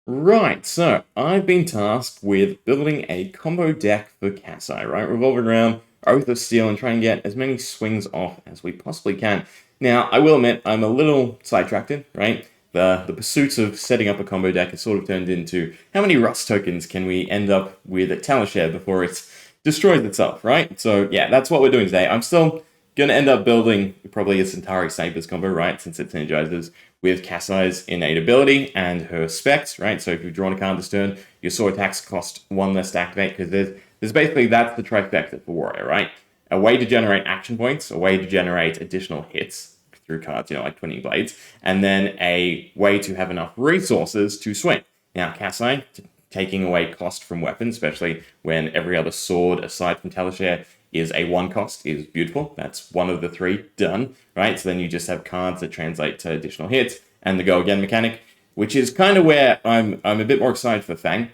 Right, so I've been tasked with building a combo deck for Kassai, right? Revolving around Oath of Steel and trying to get as many swings off as we possibly can. Now, I will admit, I'm a little sidetracked, right? The pursuit of setting up a combo deck has sort of turned into how many Rust tokens can we end up with at Talishar before it's destroys itself, right? So yeah, that's what we're doing today. I'm still going to end up building probably a Centauri Sabers combo, right? Since it synergizes with Kassai's innate ability and her specs, right? So if you've drawn a card this turn, your sword attacks cost one less to activate because there's basically that's the trifecta for Warrior, right? A way to generate action points, a way to generate additional hits through cards, like Twinning Blades, and then a way to have enough resources to swing. Now, Kassai, taking away cost from weapons, especially when every other sword aside from Talishar is a one cost, is beautiful. That's one of the three done, right? So then you just have cards that translate to additional hits and the go again mechanic, which is kind of where I'm a bit more excited for Fang.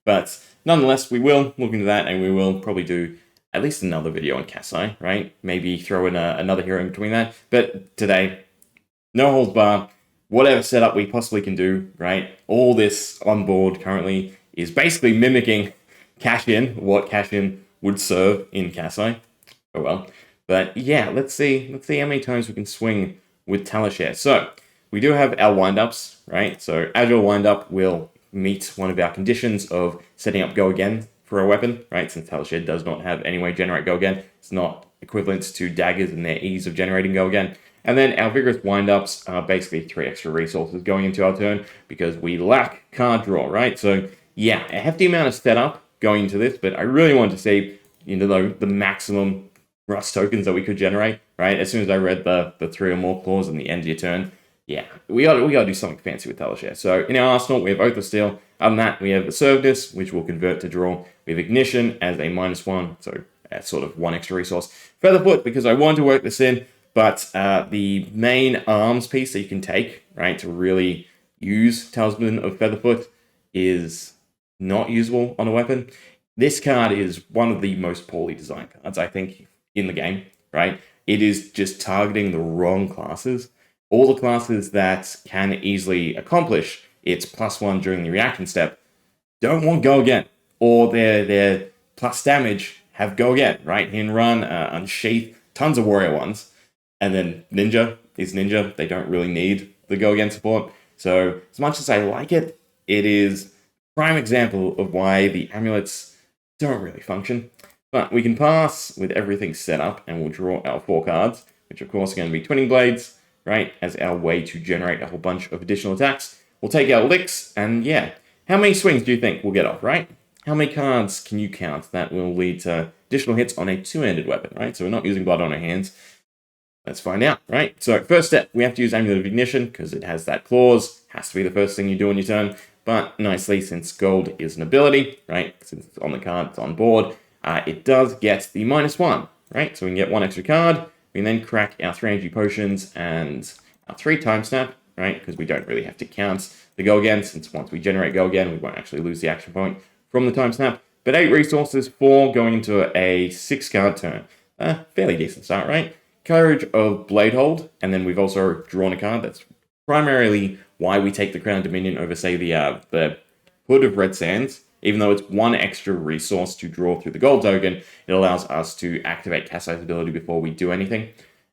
But nonetheless, we will look into that and we will probably do at least another video on Kassai, right? Maybe throw in another hero in between that. But today, no holds barred, whatever setup we possibly can do, right? All this on board currently is basically mimicking cash in, what cash in would serve in Kassai. Oh well. But yeah, let's see how many times we can swing with Talishar. So we do have our windups, right? So Agile windup will meet one of our conditions of setting up go again for a weapon, right? Since Talishar does not have any way to generate go again, it's not equivalent to daggers and their ease of generating go again. And then our vigorous windups are basically 3 extra resources going into our turn because we lack card draw, right? So yeah, a hefty amount of setup going into this, but I really wanted to see, the maximum Rust tokens that we could generate, right? As soon as I read the 3 or more clause in the end of your turn, yeah, we gotta do something fancy with Talishar. So in our arsenal, we have Oath of Steel. Other than that, we have Assertiveness, which will convert to draw. We have Ignition as a -1, so sort of 1 extra resource. Featherfoot, because I want to work this in, but the main arms piece that you can take, right, to really use Talisman of Featherfoot is not usable on a weapon. This card is one of the most poorly designed cards, I think, in the game, right? It is just targeting the wrong classes. All the classes that can easily accomplish its +1 during the reaction step don't want go again, or their plus damage have go again, right? Hit and run, unsheath, tons of warrior ones. And then Ninja is Ninja. They don't really need the go again support. So as much as I like it, it is a prime example of why the amulets don't really function. But we can pass with everything set up and we'll draw our 4 cards, which of course are going to be Twinning Blades, right, as our way to generate a whole bunch of additional attacks. We'll take our licks, and yeah, how many swings do you think we'll get off, right? How many cards can you count that will lead to additional hits on a 2-handed weapon, right? So we're not using blood on our hands. Let's find out, right? So first step, we have to use Amulet of Ignition because it has that clause. Has to be the first thing you do on your turn. But nicely, since gold is an ability, right? Since it's on the card, it's on board. It does get the -1, right? So we can get 1 extra card. We can then crack our 3 energy potions and our 3 time snap, right? Because we don't really have to count the go again, since once we generate go again, we won't actually lose the action point from the time snap. But 8 resources for going into a 6 card turn. Fairly decent start, right? Courage of Bladehold, and then we've also drawn a card. That's primarily why we take the Crown of Dominion over, say, the Hood of Red Sands. Even though it's 1 extra resource to draw through the gold token, it allows us to activate Kassai's ability before we do anything.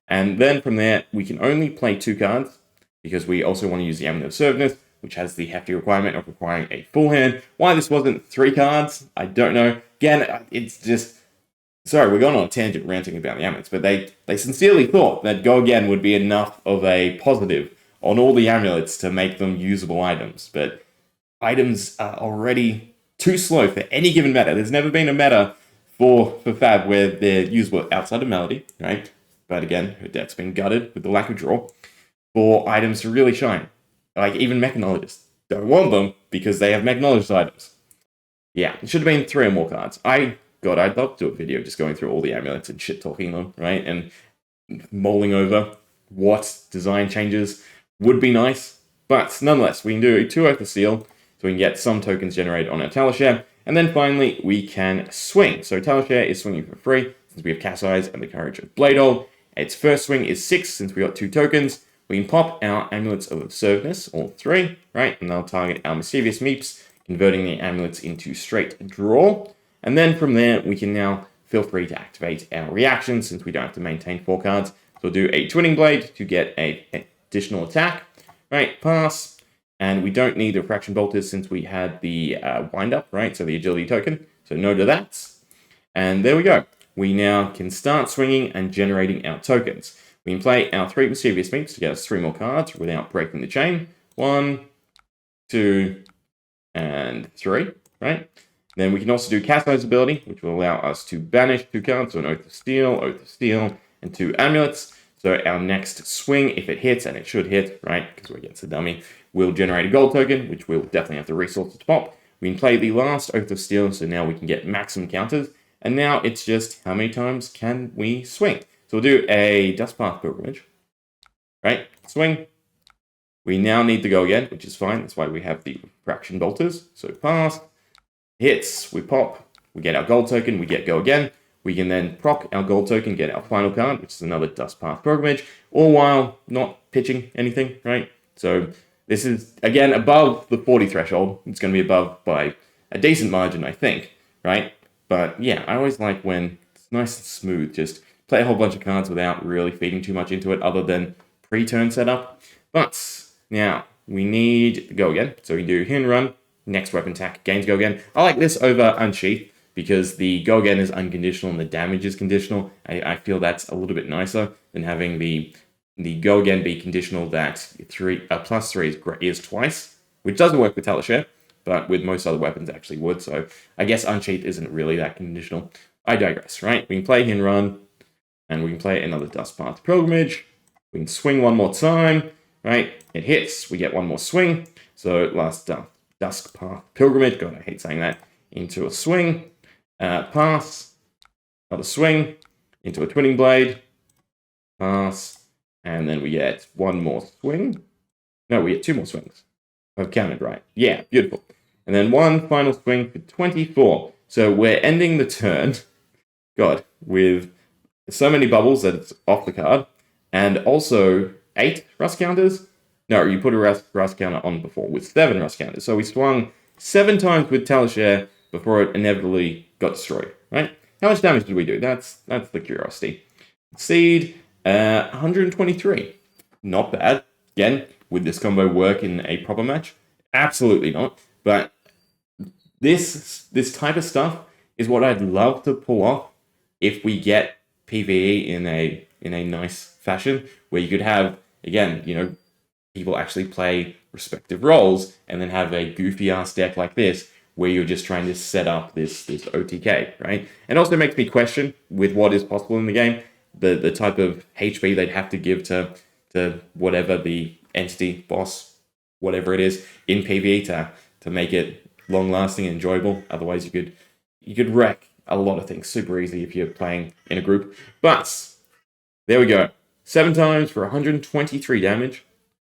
And then from there, we can only play 2 cards, because we also want to use the Amulet of Assertiveness, which has the hefty requirement of requiring a full hand. Why this wasn't 3 cards, I don't know. Again, it's just... Sorry, we're going on a tangent ranting about the amulets, but they sincerely thought that go again would be enough of a positive on all the amulets to make them usable items. But items are already too slow for any given meta. There's never been a meta for Fab where they're usable outside of Melody, right? But again, her deck's been gutted with the lack of draw for items to really shine. Like, even Mechanologists don't want them because they have Mechanologist items. Yeah, it should have been 3 or more cards. I'd love to do a video just going through all the amulets and shit-talking them, right? And mulling over what design changes would be nice. But nonetheless, we can do 2 Oath of Steel, so we can get some tokens generated on our Talishar. And then finally, we can swing. So Talishar is swinging for free, since we have Kassai's and the Courage of Bladehold. Its first swing is 6, since we got 2 tokens. we can pop our Amulets of Absurdness, all 3, right? And they'll target our Mischievous Meeps, converting the amulets into straight draw. And then from there, we can now feel free to activate our reactions since we don't have to maintain 4 cards. So we'll do a Twinning Blade to get an additional attack, right? Pass. And we don't need the Refraction Bolters since we had the Wind Up, right? So the Agility token. So no to that. And there we go. We now can start swinging and generating our tokens. We can play our 3 Mischievous Meeps to get us 3 more cards without breaking the chain. 1, 2, and 3, right? Then we can also do Kassai's ability, which will allow us to banish 2 cards, so an Oath of Steel, and 2 amulets. So our next swing, if it hits, and it should hit, right, because we're against a dummy, will generate a gold token, which we'll definitely have the resources to pop. We can play the last Oath of Steel, so now we can get maximum counters. And now it's just how many times can we swing? So we'll do a Dustpath Pilgrimage, right? Swing. We now need to go again, which is fine. That's why we have the Refraction Bolters. So pass, hits, we pop, we get our gold token, we get go again. We can then proc our gold token, get our final card, which is another Dustpath Pilgrimage, all while not pitching anything, right? So this is, again, above the 40 threshold. It's going to be above by a decent margin, I think, right? But yeah, I always like when it's nice and smooth, just play a whole bunch of cards without really feeding too much into it other than pre-turn setup. But now we need to go again. So we do Hin Run, next weapon attack, gains go again. I like this over Unsheath because the go again is unconditional and the damage is conditional. I feel that's a little bit nicer than having the go again be conditional that +3 is twice, which doesn't work with Talishar, but with most other weapons actually would. So I guess Unsheath isn't really that conditional. I digress, right? We can play Hin Run, and we can play another Dustpath Pilgrimage. We can swing one more time, right? It hits, we get one more swing. So last Dustpath Pilgrimage, God, I hate saying that, into a swing. Pass, another swing, into a Twinning Blade, pass, and then we get one more swing. No, we get 2 more swings. I've counted right. Yeah, beautiful. And then one final swing for 24. So we're ending the turn, God, with so many bubbles that it's off the card, and also 8 rust counters. No, you put a rust counter on before with 7 rust counters. So we swung 7 times with Talishar before it inevitably got destroyed, right? How much damage did we do? That's the curiosity. Seed, 123. Not bad. Again, would this combo work in a proper match? Absolutely not. But this type of stuff is what I'd love to pull off if we get PvE in a nice fashion, where you could have, again, you know, people actually play respective roles and then have a goofy ass deck like this where you're just trying to set up this OTK, right? And also makes me question with what is possible in the game, the type of HP they'd have to give to whatever the entity, boss, whatever it is in PvE to make it long lasting and enjoyable. Otherwise you could wreck a lot of things super easy if you're playing in a group. But there we go. 7 times for 123 damage.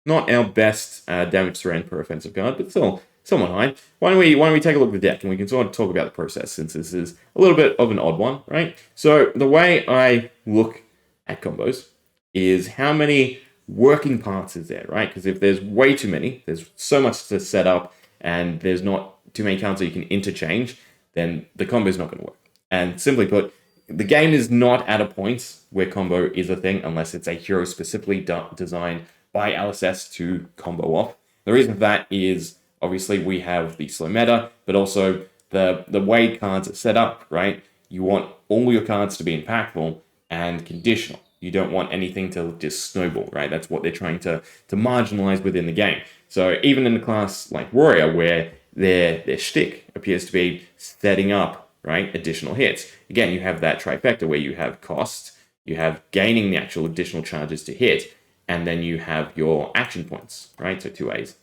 Not our best damage to end per offensive card, but still somewhat high. Why don't we take a look at the deck and we can sort of talk about the process, since this is a little bit of an odd one, right? So the way I look at combos is how many working parts is there, right? Because if there's way too many, there's so much to set up, and there's not too many cards that you can interchange, then the combo is not going to work. And simply put, the game is not at a point where combo is a thing unless it's a hero specifically designed by LSS to combo off. The reason for that is obviously we have the slow meta, but also the way cards are set up, right? You want all your cards to be impactful and conditional. You don't want anything to just snowball, right? That's what they're trying to marginalize within the game. So even in a class like Warrior, where their shtick appears to be setting up, right, additional hits. Again, you have that trifecta where you have cost, you have gaining the actual additional charges to hit, and then you have your action points, right? So 2 A's.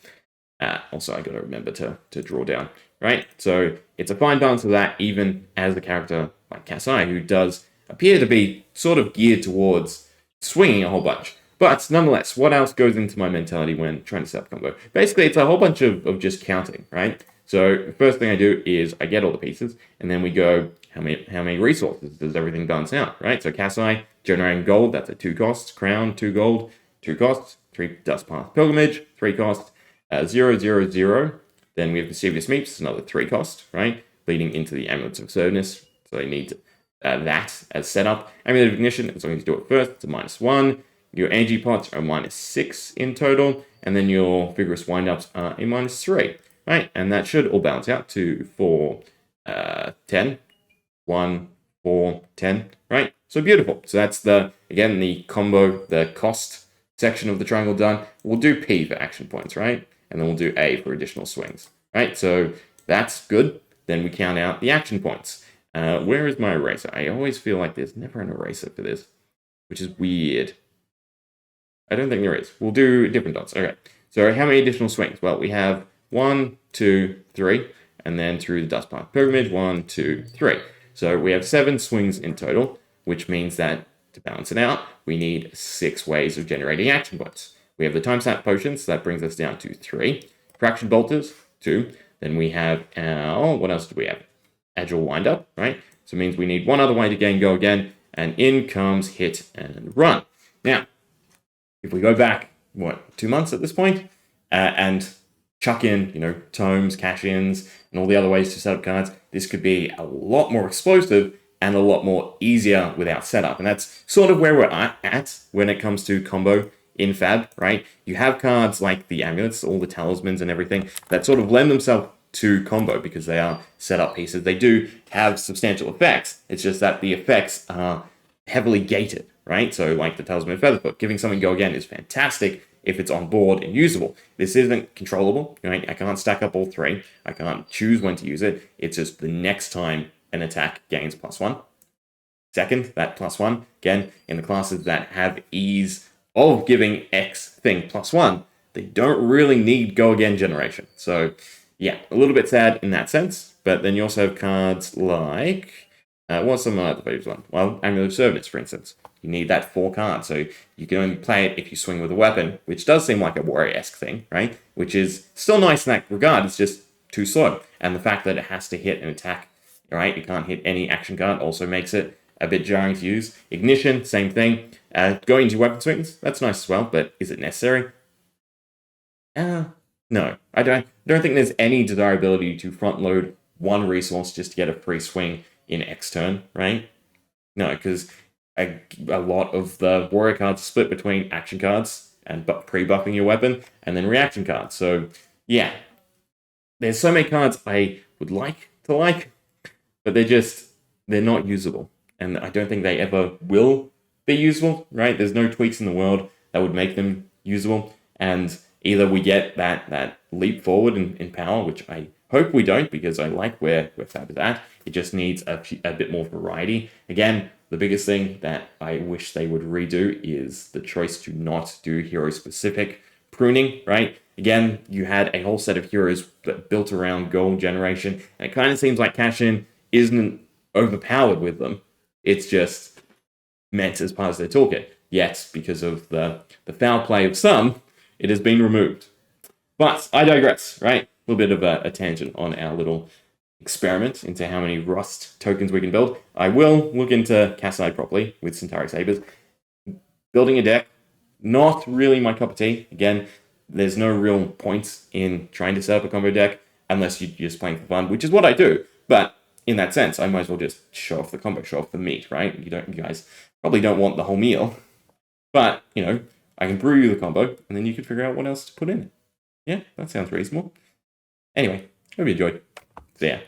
Also, I got to remember to draw down, right? So it's a fine balance of that, even as a character like Kassai, who does appear to be sort of geared towards swinging a whole bunch. But nonetheless, what else goes into my mentality when trying to set up combo? Basically, it's a whole bunch of just counting, right? So the first thing I do is I get all the pieces, and then we go, how many resources does everything balance out, right? So Kassai, generating gold, that's a 2 costs. Crown, 2 gold, 2 costs. 3 Dust Path Pilgrimage, 3 cost, 0, 0, 0. Then we have Mischievous Meeps, another 3 cost, right? Leading into the Amulets of Service. So they need that as setup. Amulet of Ignition, as long as you do it first, it's a -1. Your Angie Pots are -6 in total. And then your Vigorous Wind-Ups are a -3, right? And that should all balance out to 4, 10. 1, 4, 10, right? So beautiful. So that's again, the combo, the cost section of the triangle done. We'll do P for action points, right? And then we'll do A for additional swings, right? So that's good. Then we count out the action points. Where is my eraser? I always feel like there's never an eraser for this, which is weird. I don't think there is. We'll do different dots. Okay. So how many additional swings? Well, we have 1, 2, 3, and then through the Dust Path Pilgrimage, 1, 2, 3. So we have 7 swings in total, which means that to balance it out, we need 6 ways of generating action points. We have the Time Snap Potions, so that brings us down to 3. Fraction Bolters, 2. Then we have our, what else do we have? Agile Wind-Up, right? So it means we need one other way to go again, and in comes Hit and Run. Now, if we go back, 2 months at this point, and chuck in, tomes, cash-ins, and all the other ways to set up cards, this could be a lot more explosive and a lot more easier without setup. And that's sort of where we're at when it comes to combo in Fab, right? You have cards like the amulets, all the talismans and everything that sort of lend themselves to combo because they are setup pieces. They do have substantial effects. It's just that the effects are heavily gated, right? So like the Talisman of Featherfoot, giving something go again is fantastic if it's on board and usable. This isn't controllable, right? I can't stack up all 3. I can't choose when to use it. It's just the next time an attack gains +1. Second, that +1, again, in the classes that have ease of giving X thing +1, they don't really need go again generation. So yeah, a little bit sad in that sense, but then you also have cards like, what's some of the favorites one? Well, Amulet of Service, for instance. You need that 4 cards, so you can only play it if you swing with a weapon, which does seem like a warrior-esque thing, right? Which is still nice in that regard, it's just too slow. And the fact that it has to hit an attack, right? You can't hit any action card, also makes it a bit jarring to use. Ignition, same thing. Going into weapon swings, that's nice as well, but is it necessary? No, I don't think there's any desirability to front load 1 resource just to get a free swing in X turn, right? No, because a lot of the warrior cards split between action cards and pre-buffing your weapon and then reaction cards. So yeah, there's so many cards I would like to like, but they're not usable. And I don't think they ever will be usable, right? There's no tweaks in the world that would make them usable. And either we get that leap forward in power, which I hope we don't, because I like where Fab is at. It just needs a bit more variety. Again, the biggest thing that I wish they would redo is the choice to not do hero-specific pruning, right? Again, you had a whole set of heroes that built around gold generation, and it kind of seems like Cash-In isn't overpowered with them. It's just meant as part of their toolkit. Yet, because of the foul play of some, it has been removed. But I digress, right? A little bit of a tangent on our little experiment into how many Rust tokens we can build. I will look into Kassai properly with Centauri Sabers. Building a deck, not really my cup of tea. Again, there's no real points in trying to set up a combo deck unless you're just playing for fun, which is what I do. But in that sense, I might as well just show off the combo, show off the meat, right? You guys probably don't want the whole meal. But, I can brew you the combo, and then you can figure out what else to put in it. Yeah, that sounds reasonable. Anyway, hope you enjoyed. See ya.